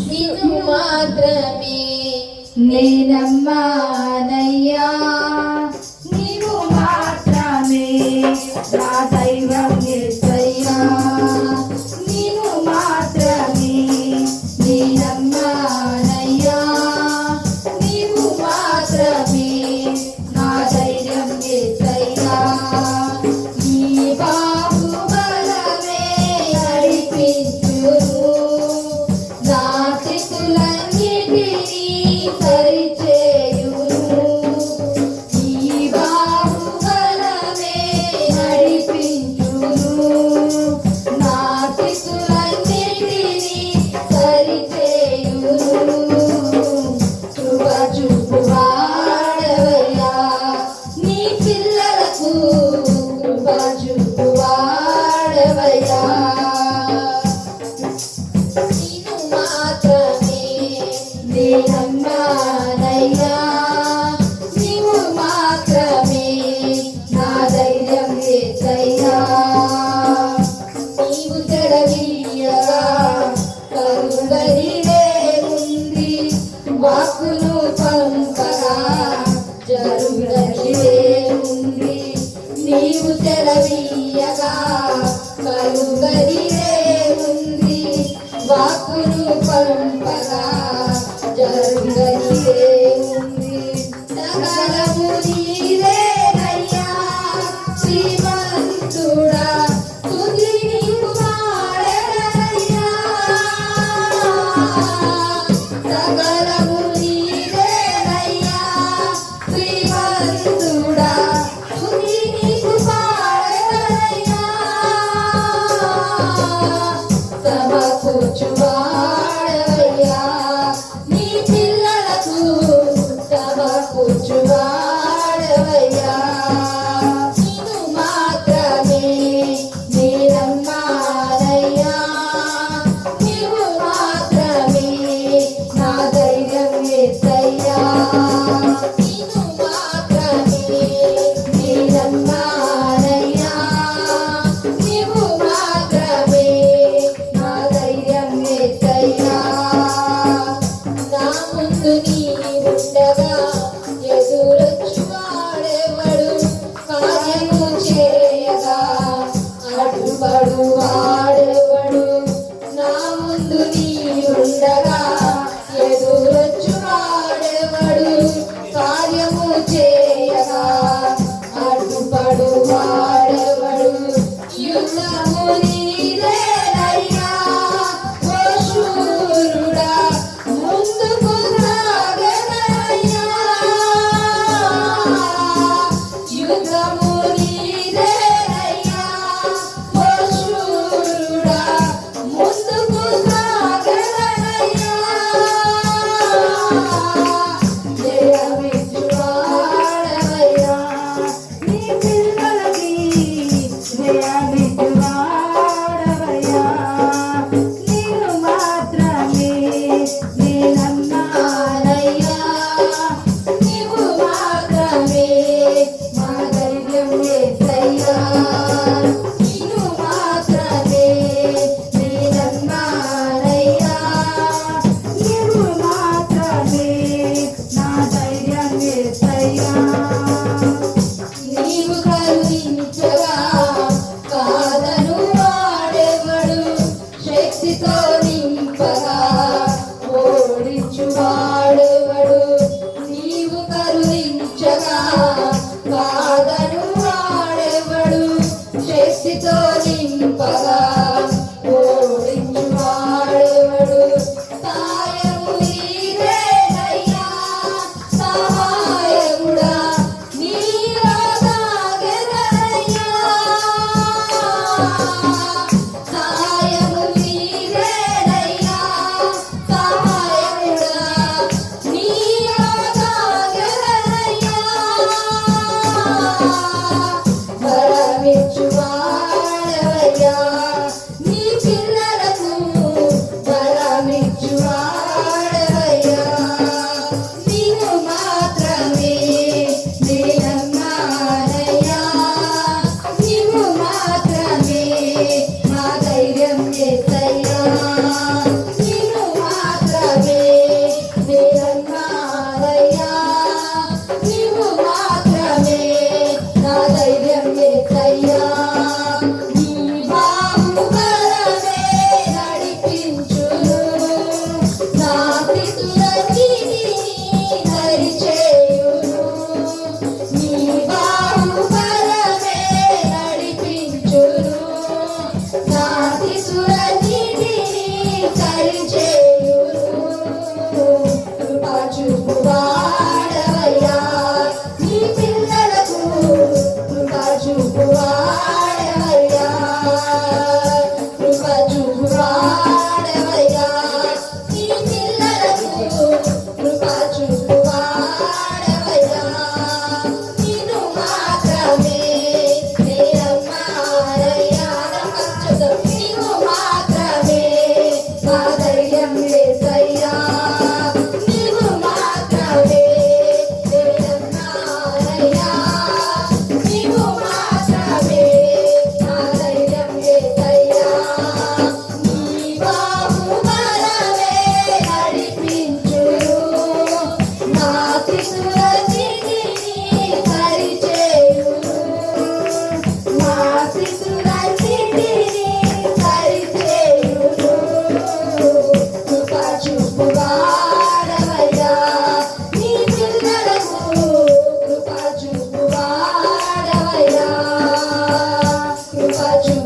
నిన్ను మాత్రమే నేనమ్మానయ్యా, నీవు మాత్రమే నా దైవం యేసయ్యా, నీవు మాత్రమే నేనమ్మానయ్యా, నీవు మాత్రమే నా ధైర్యం యేసయ్యా. నీ బాహుబలమే నడిపించును, నా స్థితులన్నిటినీ సరిచేయును. నీ బాహుబలమే నడిపించును, నా స్థితులన్నిటినీ సరిచేయును. కృప చూపువాడవయ్యా, నీ పిల్లలకు కృప చూపువాడవయ్యా. నిన్ను మాత్రమే నేనమ్మానయ్యా, నీవు మాత్రమే నా ధైర్యం యేసయ్యా. నీవు చెడవీయగా కరుగరినే ఉంది, వాక్కును పంపగా జరుగరినే ఉంది. నీవు చెడవీయగా కరుగరినే ఉంది, వాక్కును పంపగా జరుగరినే ఉంది. సకలము నీదేనయ్యా, శ్రీమంతుడా స్తుతి నీకు పాడెదనయ్యా. సకలము నీదేనయ్యా, శ్రీమంతుడా స్తుతి నీకు పాడెదనయ్యా. సమకూర్చువాడవయ్యా, నీ పిల్లలకు సమకూర్చువాడవయ్యా. నీవు మాత్రమే నేనమ్మానయ్యా, నీవు మాత్రమే నా ధైర్యం యేసయ్యా. నీవు మాత్రమే నేనమ్మానయ్యా, నీవు మాత్రమే నా ధైర్యం యేసయ్యా. నా ముందు నీవుండగా ఎదురొచ్చువాడెవడు, కార్యము చేయగా అడ్డుపడు వాడెవడు. నా ముందు నీవుండగా ఎదురొచ్చువాడెవడు, కార్యము చేయగా అడ్డుపడు వాడెవడు. యుద్ధము నీదేనయ్యా, ఓ శూరుడా ముందుకు సాగెదనయ్యా. యుద్ధము నీదేనయ్యా, ఓ శూరుడా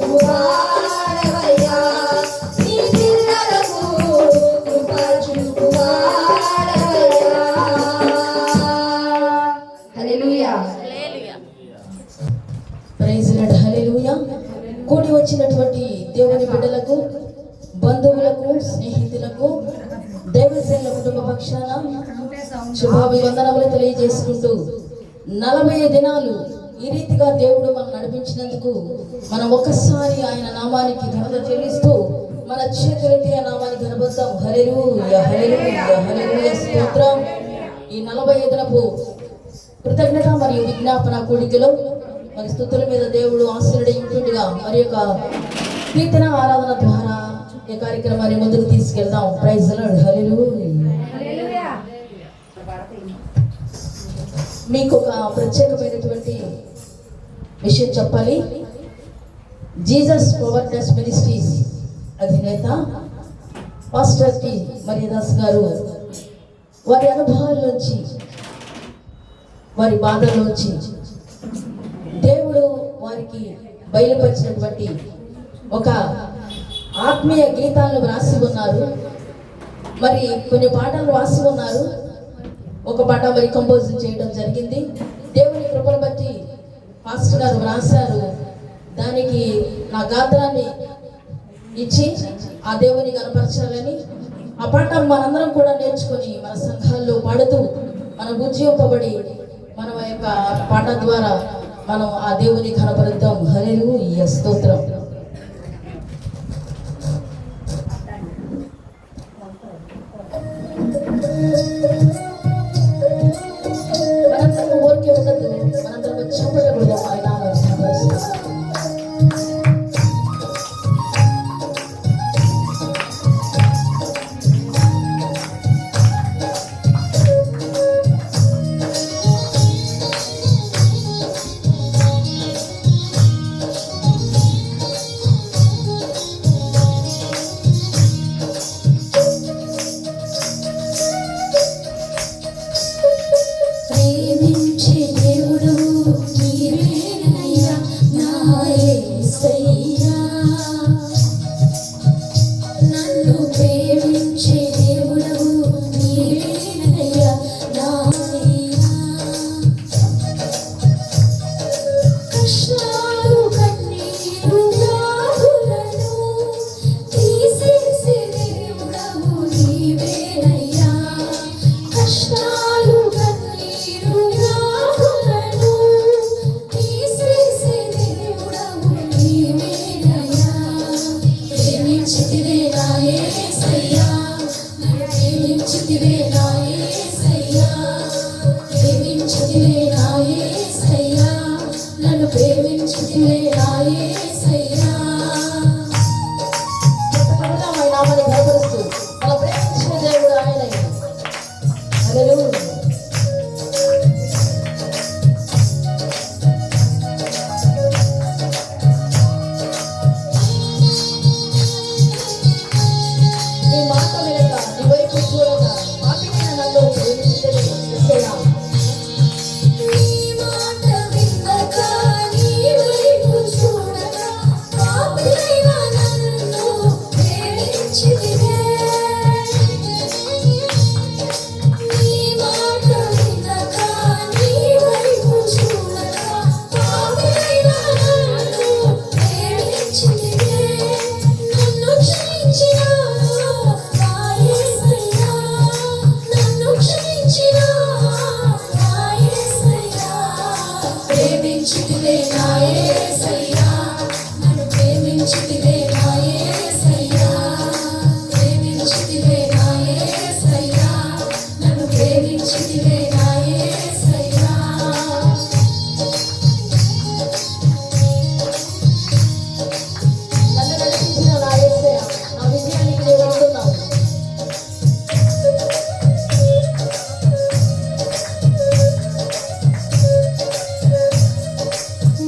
చూపువాడవయ్యా నీ పిల్లలకు కృప చూపువాడవయ్యా. హల్లెలూయా. Praise lord. హల్లెలూయా. కూడి వచ్చినటువంటి దేవుని బిడ్డలకు, బంధువులకు, స్నేహితులకు, దేవసేన కుటుంబ పక్షాన శుభాభివందనములు తెలియజేసుకుంటూ 40 దినాలు ఈ రీతిగా దేవుడు మనం నడిపించినందుకు మనం ఒక్కసారి ఆయన నామానికి ఘనత చెల్లిస్తూ మన చేతులెత్తి ఆ నామానికి కనబడతాం. హల్లెలూయా, హల్లెలూయా, హల్లెలూయా, స్తోత్రం. ఈ 40 దినపు కృతజ్ఞత మరియు విజ్ఞాపన కూడికలో మరి స్తుతుల మీద దేవుడు ఆశీర్వడి ఉంటుండగా మరి యొక్క కీర్తన ఆరాధన ద్వారా ఈ కార్యక్రమాన్ని ముందుకు తీసుకెళ్దాం. Praise the lord. హల్లెలూయా. మీకు ఒక ప్రత్యేకమైనటువంటి విషయం చెప్పాలి. జీసస్ పవర్ టెస్ట్ మినిస్ట్రీస్ అధినేత పాస్టర్ టి మరియదాస్ గారు వారి అనుభవాల్లోంచి, వారి బాధల్లోంచి దేవుడు వారికి బయలుపరిచినటువంటి ఒక ఆత్మీయ గీతాలను వ్రాసి ఉన్నారు. మరి కొన్ని పాటలు రాసి ఉన్నారు. ఒక పాట మరి కంపోజ్ చేయడం జరిగింది. దేవుని కృపను బట్టి పాస్టర్ గారు వ్రాసారు. దానికి నా గాత్రాన్ని ఇచ్చి ఆ దేవుని కనపరచాలని ఆ పాట మనందరం కూడా నేర్చుకొని మన సంఘాల్లో పాడుతూ మనం ఉజ్జీవింపబడి మనం ఆ యొక్క పాట ద్వారా మనం ఆ దేవుని కనపరుద్దాం. హల్లెలూయా, స్తోత్రం. మనందరం ఊరికే ఉండదు, మనందరం చెప్పకూడదు ఆయన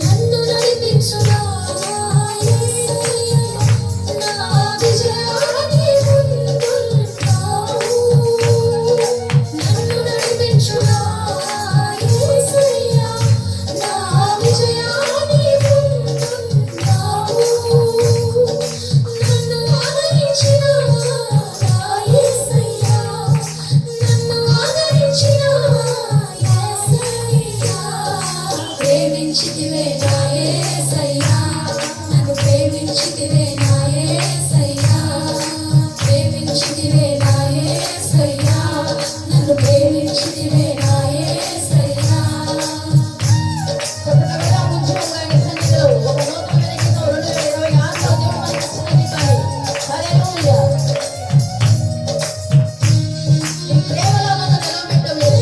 నన్ను నడిపించునా యేసయ్యా ప్రేమించితివే నా యేసయ్యా ప్రేమించితివే నా యేసయ్యా నన్ను ప్రేమించితివే నా యేసయ్యా కొత్తగా ముంచుగా ఈ సన్నిధిలో ఒక నూతనమైన గీతం 2026లో దేవుడు మనకి ఇచ్చినది కానీ హల్లెలూయా నీ ప్రేమలో నన్ను నిలవబెట్టవు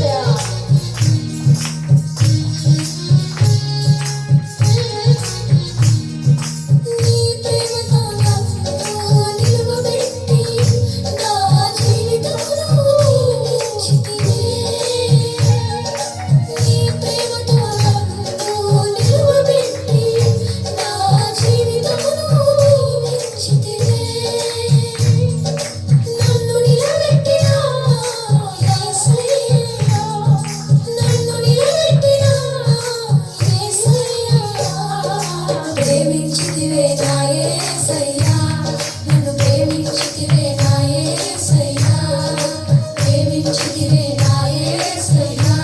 యేసయ్యా నీ ప్రేమతో నన్ను నిలువబెట్టి నా జీవితంలో ఉంచితివే నీ ప్రేమతో నన్ను నిలువబెట్టి నా జీవితంలో ఉంచితివే నన్ను నిలబెట్టిన యేసయ్యా నన్ను నిలబెట్టిన యేసయ్యా ప్రేమించితివే నా యేసయ్యా నన్ను ప్రేమించితివే నా యేసయ్యా ప్రేమించితివే నా యేసయ్యా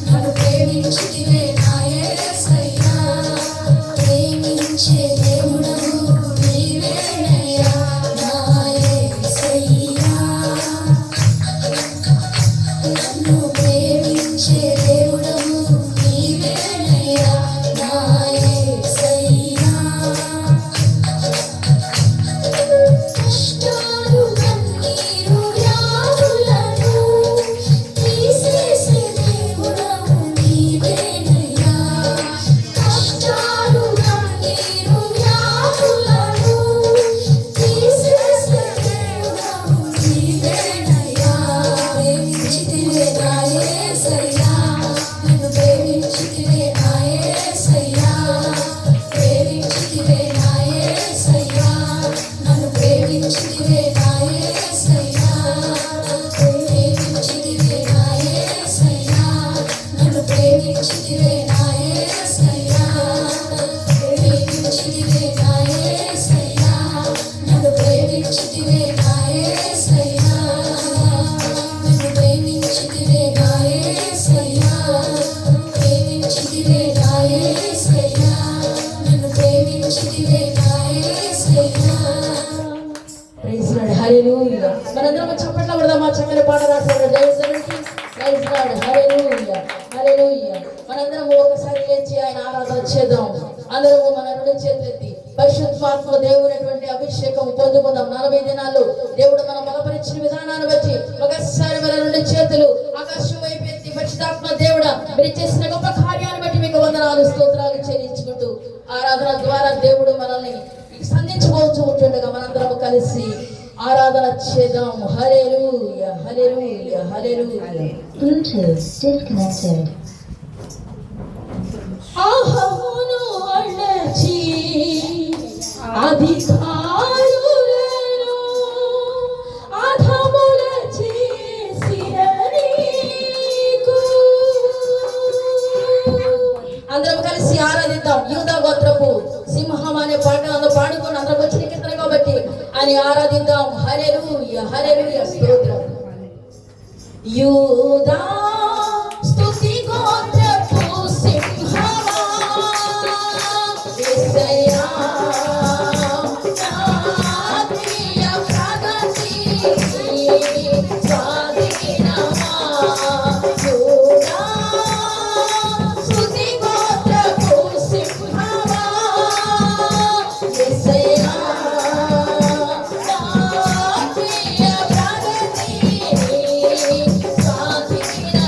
నన్ను ప్రేమించితివే నా యేసయ్యా ప్రేమించే దేవుడవు నీవేనయ్యా నా యేసయ్యా నన్ను ప్రేమించే దేవుడవు నీవేనయ్యా నా యేసయ్యా కష్టాలు కన్నీరు వ్యాధులను తీసేసే దేవుడవు నీవేనయ్యా కష్టాలు కన్నీరు వ్యాధులను తీసేసే దేవుడవు నీవేనయ్యా ప్రేమించితివే నా యేసయ్యా నన్ను ప్రేమించితివే నా యేసయ్యా ప్రేమించితివే నా యేసయ్యా నన్ను ప్రేమించితివే నా యేసయ్యా ప్రేమించితివే నా యేసయ్యా నన్ను ప్రేమించితివే నా యేసయ్యా ప్రేమించితివే నా యేసయ్యా నన్ను ప్రేమించితివే నా యేసయ్యా నన్ను ప్రేమించితివే నా యేసయ్యా ప్రేమించితివే నా యేసయ్యా నన్ను ప్రేమించితివే నా యేసయ్యా ప్రైజ్ లార్డ్ హల్లెలూయా మనందరం చప్పట్లు కొడదామా చక్కని పాట రాశాడు దైవజనుడికి ప్రైజ్ లార్డ్ హల్లెలూయా హల్లెలూయా మనందరం ఒకసారి లేచి ఆయన ఆరాధన చేద్దాం అందరము మన రెండు చేతులెత్తి పరిశుద్ధాత్మ దేవునటువంటి అభిషేకం పొందుకుందాం 40 దినాలు దేవుడు మన బలపరిచిన విధానాన్ని బట్టి ఒకసారి మన రెండు చేతులు ఆకాశం వైపు ఎత్తి పరిశుద్ధాత్మ దేవుడా మీరు చేసిన గొప్ప కార్యాన్ని బట్టి మీకు వందనాలు స్తోత్రాలు చెల్లించుకుంటూ ఆరాధన ద్వారా దేవుడు మనల్ని సంధించబోతూ ఉంటుండగా మనందరం కలిసి ఆరాధన చేద్దాం హల్లెలూయా హల్లెలూయా హల్లెలూయా Bluetooth disconnected. ఆహమును అణచి అధికారులను అధముల చేసిన నీకు అందరం కలిసి ఆరాధిద్దాం యూదా గోత్రపు సింహం అనే పాట అందరూ పాడుకొని అందరం వచ్చిన కీర్తన కాబట్టి అని ఆరాధిద్దాం హల్లెలూయా హల్లెలూయా స్తోత్రం యూదా స్తుతి గోత్రపు సింహమా యేసయ్యా నా ప్రియ ప్రగతి స్వాధీనమా యూదా స్తుతి గోత్రపు సింహమా యేసయ్యా నా ప్రియ ప్రగతి స్వాధీనమా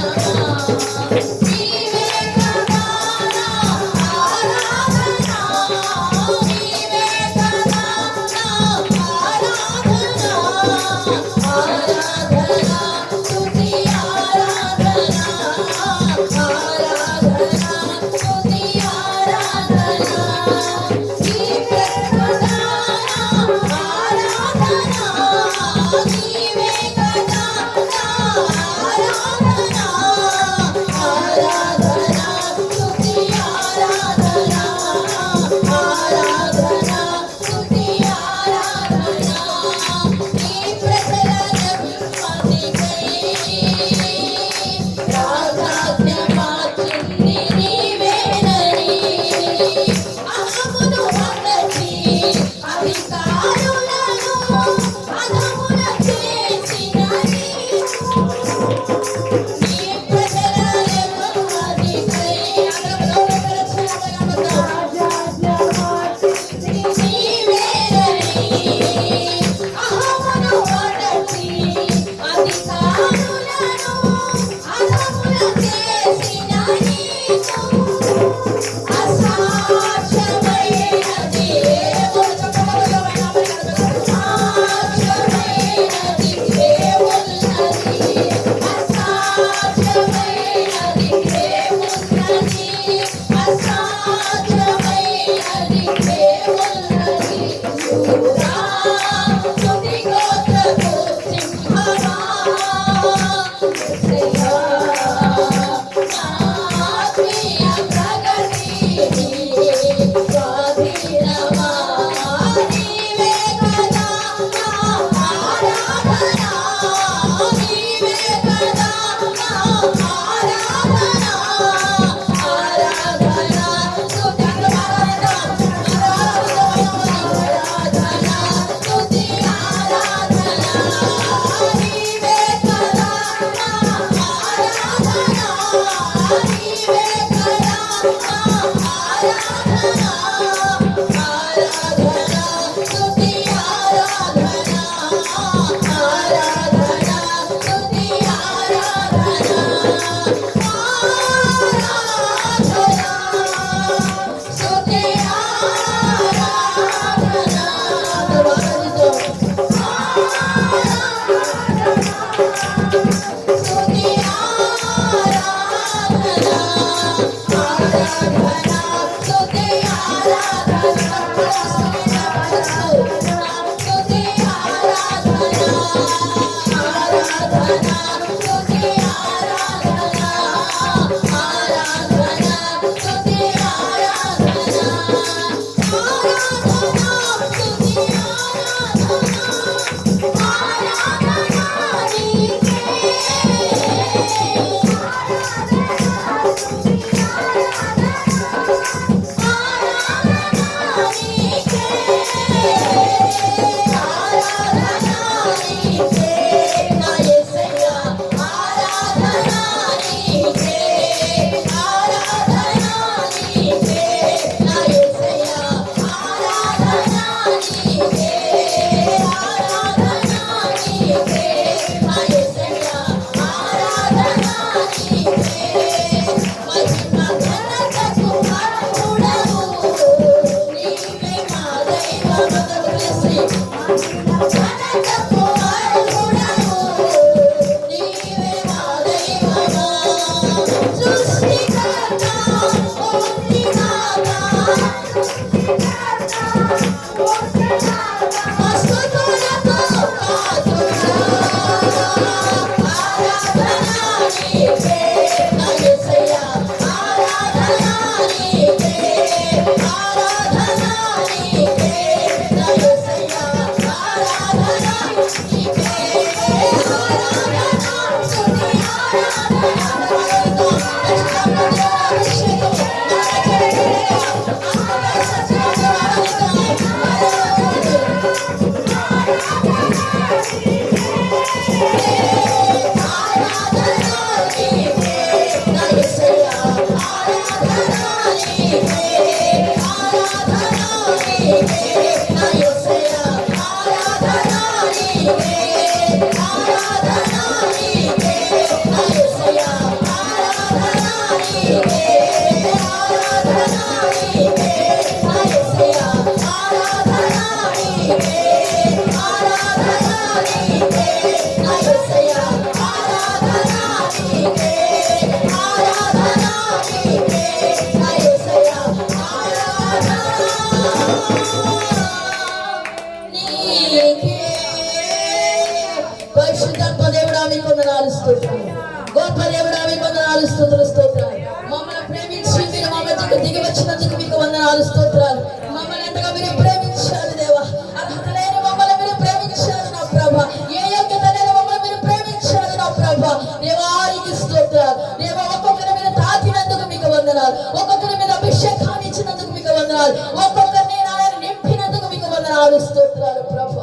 వందనాలు స్తోత్రాలు. గొప్ప దేవుడా మీకు వందనాలు స్తోత్రాలు. మమ్మల్ని ప్రేమించి మీరు మా మధ్యకు దిగి వచ్చినందుకు మీకు వందనాలు స్తోత్రాలు. మమ్మల్ని ఎంతగా మీరు ప్రేమించారు దేవా. అర్హత లేని మమ్మల్ని మీరు ప్రేమించారు నా ప్రభ. ఏ యోగ్యత లేని మమ్మల్ని మీరు ప్రేమించారు నా ప్రభ. దేవానికి స్తోత్రాలు. దేవా ఒక్కొక్కరి మీద తాకినందుకు మీకు వందనాలు. ఒక్కొక్కరి మీద అభిషేకాన్ని ఇచ్చినందుకు మీకు వందనాలు. ఒక్కొక్కరిని నాయన నింపినందుకు మీకు వందనాలు స్తోత్రాలు ప్రభ.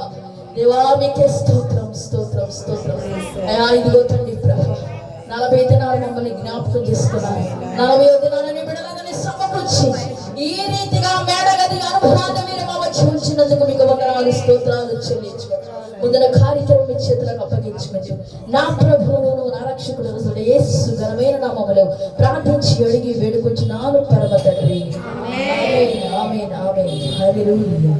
దేవా మీకే స్తోత్రం స్తోత్రం స్తోత్రం. అయ్యా ఇదిగో తండ్రి ప్రభ 40 దినాలు మమ్మల్ని జ్ఞాపకం చేసుకున్నాను. 40వ దినాలని బిడ్డలందరినీ సమకూర్చి ఈ రీతిగా మేడగది అనుభవాన్ని మీరు మా వచ్చి ఉంచినందుకు మీకు వందనాలు స్తోత్రాలు చెల్లించుకుంటాం. ముందున కార్యక్రమం మీ చేతులకు అప్పగించుకుంటూ నా ప్రభువును నా రక్షకుడు యేసు ఘనమైన నామములో ప్రార్థించి అడిగి వేడుకొచ్చున్నాను పరమ తండ్రి. ఆమేన్ ఆమేన్ ఆమేన్. హల్లెలూయా.